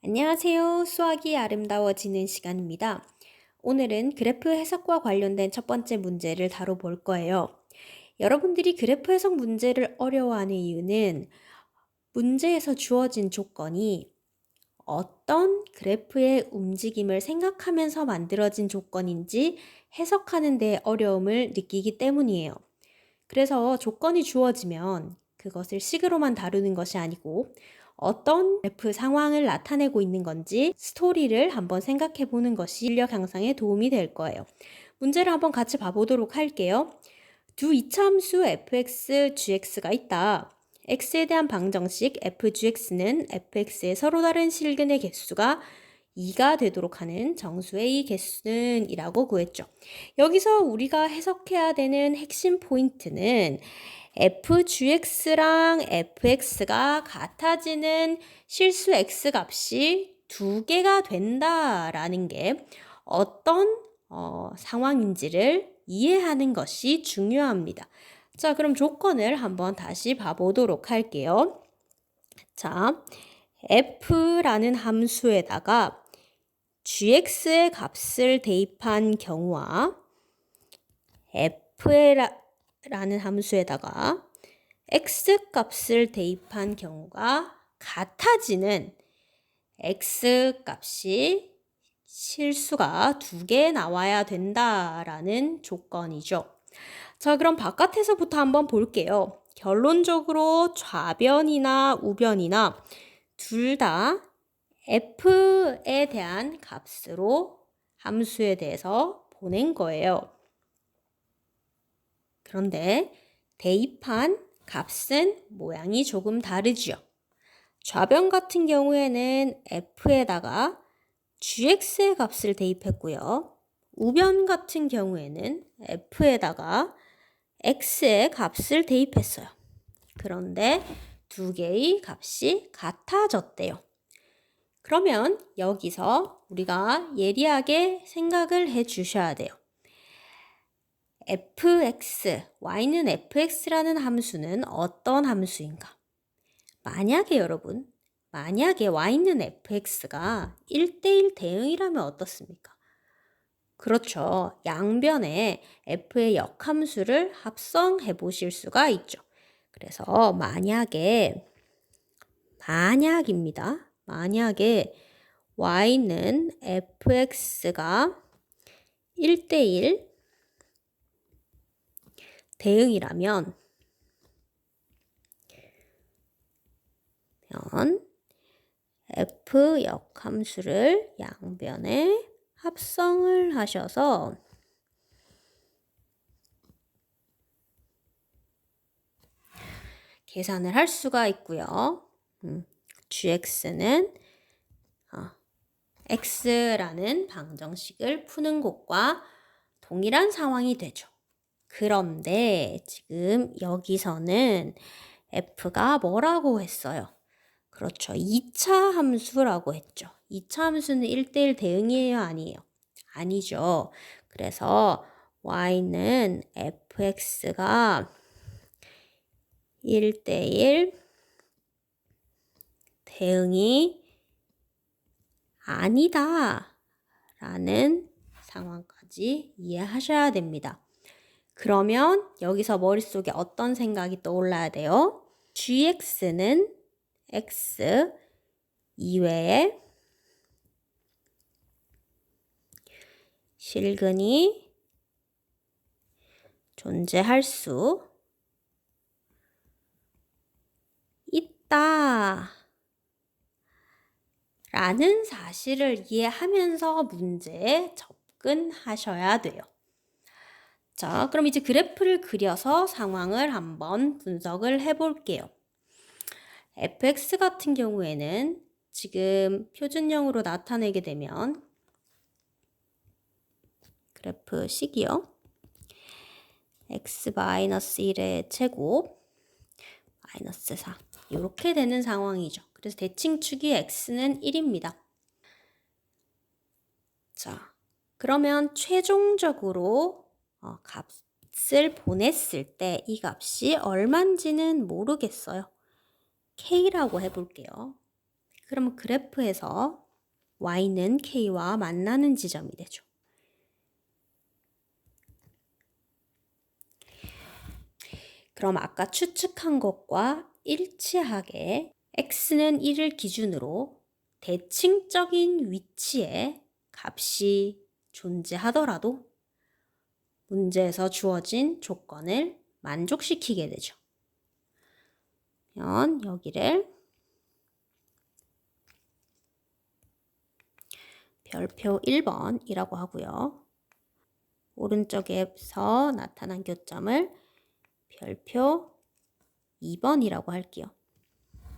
안녕하세요. 수학이 아름다워지는 시간입니다. 오늘은 그래프 해석과 관련된 첫 번째 문제를 다뤄볼 거예요. 여러분들이 그래프 해석 문제를 어려워하는 이유는 문제에서 주어진 조건이 어떤 그래프의 움직임을 생각하면서 만들어진 조건인지 해석하는 데 어려움을 느끼기 때문이에요. 그래서 조건이 주어지면 그것을 식으로만 다루는 것이 아니고 어떤 그래프 상황을 나타내고 있는 건지 스토리를 한번 생각해 보는 것이 실력 향상에 도움이 될 거예요. 문제를 한번 같이 봐보도록 할게요. 두 이차함수 fx, gx가 있다. x에 대한 방정식 f(gx는) fx의 서로 다른 실근의 개수가 2가 되도록 하는 정수의 이 개수는 이라고 구했죠. 여기서 우리가 해석해야 되는 핵심 포인트는 fgx랑 fx가 같아지는 실수 x 값이 두 개가 된다라는 게 어떤 상황인지를 이해하는 것이 중요합니다. 자, 그럼 조건을 한번 다시 봐보도록 할게요. 자, f라는 함수에다가 gx의 값을 대입한 경우와 f라는 함수에다가 x 값을 대입한 경우가 같아지는 x 값이 실수가 두 개 나와야 된다라는 조건이죠. 자, 그럼 바깥에서부터 한번 볼게요. 결론적으로 좌변이나 우변이나 둘 다 f에 대한 값으로 함수에 대해서 보낸 거예요. 그런데 대입한 값은 모양이 조금 다르죠. 좌변 같은 경우에는 f에다가 gx의 값을 대입했고요. 우변 같은 경우에는 f에다가 x의 값을 대입했어요. 그런데 두 개의 값이 같아졌대요. 그러면 여기서 우리가 예리하게 생각을 해 주셔야 돼요. fx, y는 fx라는 함수는 어떤 함수인가? 만약에 y는 fx가 1대1 대응이라면 어떻습니까? 그렇죠. 양변에 f의 역함수를 합성해 보실 수가 있죠. 그래서 만약입니다. 만약에 y는 fx가 1대1 대응이라면 f 역함수를 양변에 합성을 하셔서 계산을 할 수가 있고요. gx는 x라는 방정식을 푸는 것과 동일한 상황이 되죠. 그런데 지금 여기서는 f가 뭐라고 했어요? 그렇죠. 2차 함수라고 했죠. 2차 함수는 1대1 대응이에요? 아니에요? 아니죠. 그래서 y는 fx가 1대1 대응이 아니다 라는 상황까지 이해하셔야 됩니다. 그러면 여기서 머릿속에 어떤 생각이 떠올라야 돼요? gx는 x 이외에 실근이 존재할 수 있다 라는 사실을 이해하면서 문제에 접근하셔야 돼요. 자, 그럼 이제 그래프를 그려서 상황을 한번 분석을 해볼게요. fx 같은 경우에는 지금 표준형으로 나타내게 되면 그래프 식이요. x-1의 제곱 마이너스 4 이렇게 되는 상황이죠. 그래서 대칭축이 x는 1입니다. 자, 그러면 최종적으로 값을 보냈을 때 이 값이 얼마인지는 모르겠어요. k라고 해볼게요. 그러면 그래프에서 y는 k와 만나는 지점이 되죠. 그럼 아까 추측한 것과 일치하게 x는 1을 기준으로 대칭적인 위치에 값이 존재하더라도 문제에서 주어진 조건을 만족시키게 되죠. 그러면 여기를 별표 1번이라고 하고요. 오른쪽에서 나타난 교점을 별표 2번이라고 할게요.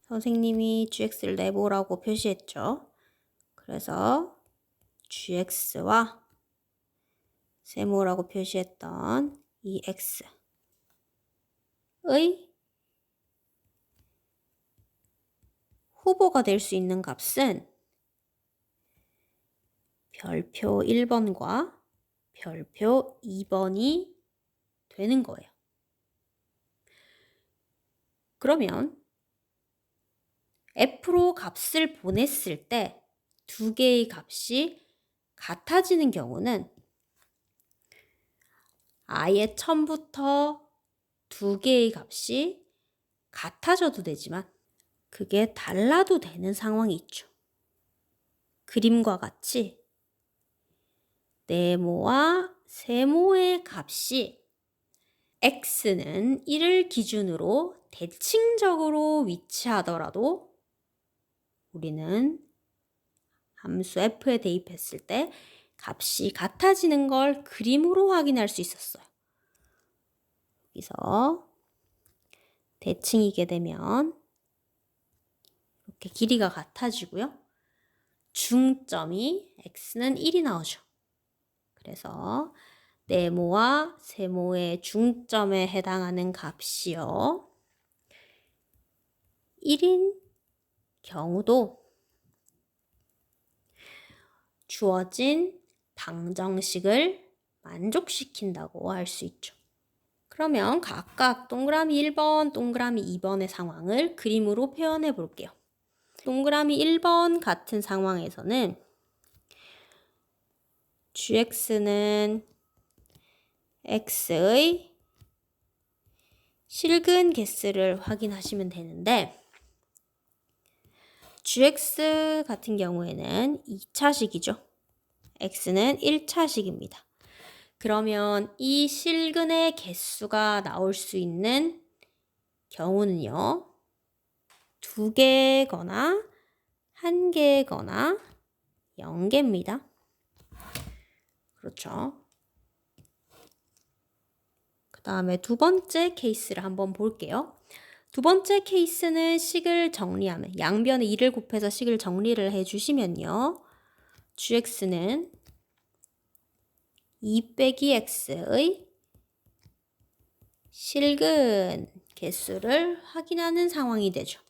선생님이 gx를 내보라고 표시했죠. 그래서 gx와 세모라고 표시했던 이 x의 후보가 될 수 있는 값은 별표 1번과 별표 2번이 되는 거예요. 그러면 f로 값을 보냈을 때 두 개의 값이 같아지는 경우는 아예 처음부터 두 개의 값이 같아져도 되지만 그게 달라도 되는 상황이 있죠. 그림과 같이 네모와 세모의 값이 x는 1을 기준으로 대칭적으로 위치하더라도 우리는 함수 f에 대입했을 때 값이 같아지는 걸 그림으로 확인할 수 있었어요. 여기서 대칭이게 되면 이렇게 길이가 같아지고요. 중점이 x는 1이 나오죠. 그래서 네모와 세모의 중점에 해당하는 값이요. 1인 경우도 주어진 방정식을 만족시킨다고 할 수 있죠. 그러면 각각 동그라미 1번, 동그라미 2번의 상황을 그림으로 표현해 볼게요. 동그라미 1번 같은 상황에서는 gx는 x의 실근 개수를 확인하시면 되는데 gx 같은 경우에는 2차식이죠. x는 1차식입니다. 그러면 이 실근의 개수가 나올 수 있는 경우는요. 2개거나 1개거나 0개입니다. 그렇죠. 그 다음에 두 번째 케이스를 한번 볼게요. 두 번째 케이스는 식을 정리하면 양변에 2를 곱해서 식을 정리를 해주시면요. gx는 2 빼기 x의 실근 개수를 확인하는 상황이 되죠.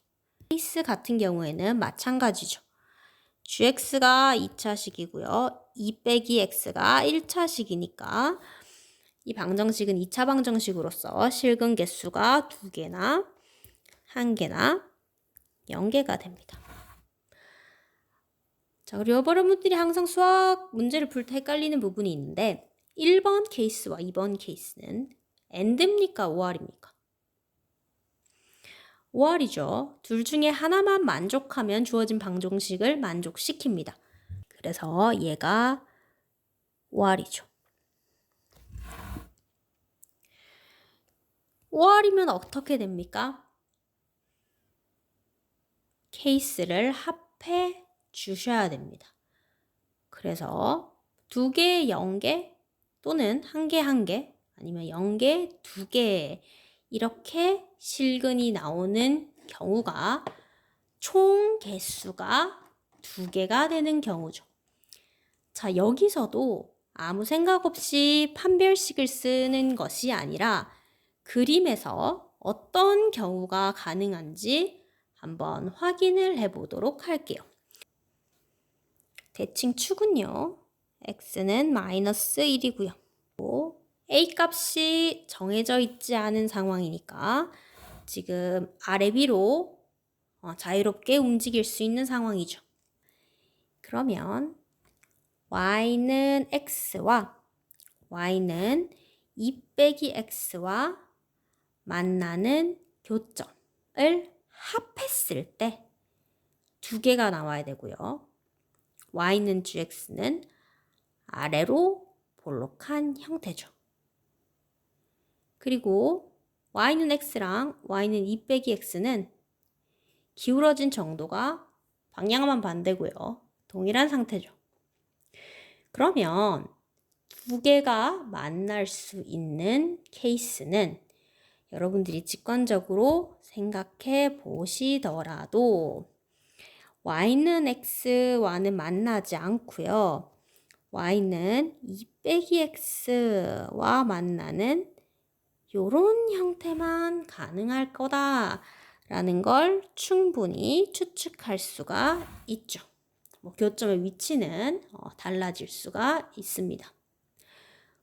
케이스 같은 경우에는 마찬가지죠. gx가 2차식이고요. 2 빼기 x가 1차식이니까 이 방정식은 2차 방정식으로서 실근 개수가 2개나 1개나 0개가 됩니다. 자, 그리고 여러분들이 항상 수학 문제를 풀 때 헷갈리는 부분이 있는데 1번 케이스와 2번 케이스는 AND입니까? OR입니까? OR이죠. 둘 중에 하나만 만족하면 주어진 방정식을 만족시킵니다. 그래서 얘가 OR이죠. OR이면 어떻게 됩니까? 케이스를 합해 주셔야 됩니다. 그래서 2개, 0개 또는 1개, 1개 아니면 0개, 2개 이렇게 실근이 나오는 경우가 총 개수가 2개가 되는 경우죠. 자, 여기서도 아무 생각 없이 판별식을 쓰는 것이 아니라 그림에서 어떤 경우가 가능한지 한번 확인을 해보도록 할게요. 대칭 축은요. x는 마이너스 1이고요. a 값이 정해져 있지 않은 상황이니까 지금 아래 위로 자유롭게 움직일 수 있는 상황이죠. 그러면 y는 x와 y는 2 빼기 x와 만나는 교점을 합했을 때 두 개가 나와야 되고요. y는 gx는 아래로 볼록한 형태죠. 그리고 y는 x랑 y는 2 빼기 x는 기울어진 정도가 방향만 반대고요. 동일한 상태죠. 그러면 두 개가 만날 수 있는 케이스는 여러분들이 직관적으로 생각해 보시더라도 y는 x와는 만나지 않고요. y는 2 빼기 x와 만나는 이런 형태만 가능할 거다라는 걸 충분히 추측할 수가 있죠. 교점의 위치는 달라질 수가 있습니다.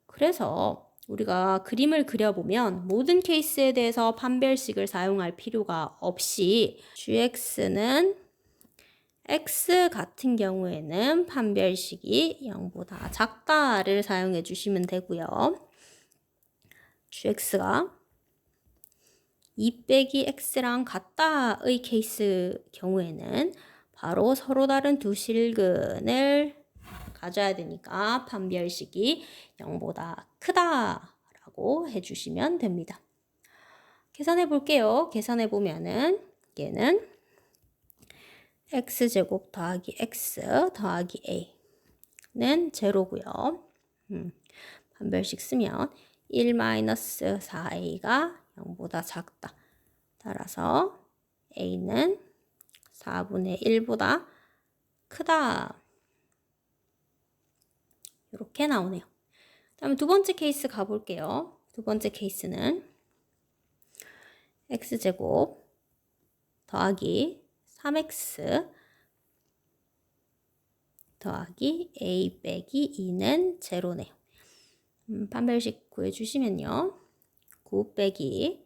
그래서 우리가 그림을 그려보면 모든 케이스에 대해서 판별식을 사용할 필요가 없이 gx는 x 같은 경우에는 판별식이 0보다 작다를 사용해 주시면 되고요. gx가 2 빼기 x랑 같다의 케이스 경우에는 바로 서로 다른 두 실근을 가져야 되니까 판별식이 0보다 크다라고 해주시면 됩니다. 계산해 볼게요. 계산해 보면은 얘는 x제곱 더하기 x 더하기 a는 제로고요. 판별식 쓰면 1-4a가 0보다 작다. 따라서 a는 4분의 1보다 크다. 이렇게 나오네요. 다음에 두 번째 케이스 가볼게요. 두 번째 케이스는 x제곱 더하기 3x 더하기 a 빼기 2는 제로네요. 판별식 구해주시면요. 9 빼기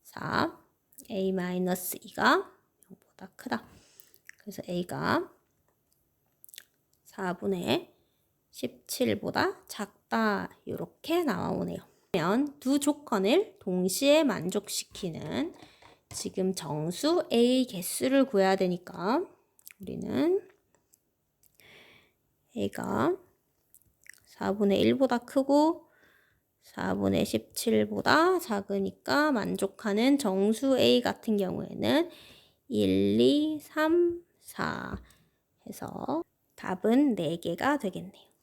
4 a-2가 0보다 크다. 그래서 a가 4분의 17보다 작다. 이렇게 나오네요. 그러면 두 조건을 동시에 만족시키는 지금 정수 a 개수를 구해야 되니까 우리는 a가 4분의 1보다 크고 4분의 17보다 작으니까 만족하는 정수 a 같은 경우에는 1, 2, 3, 4 해서 답은 4개가 되겠네요.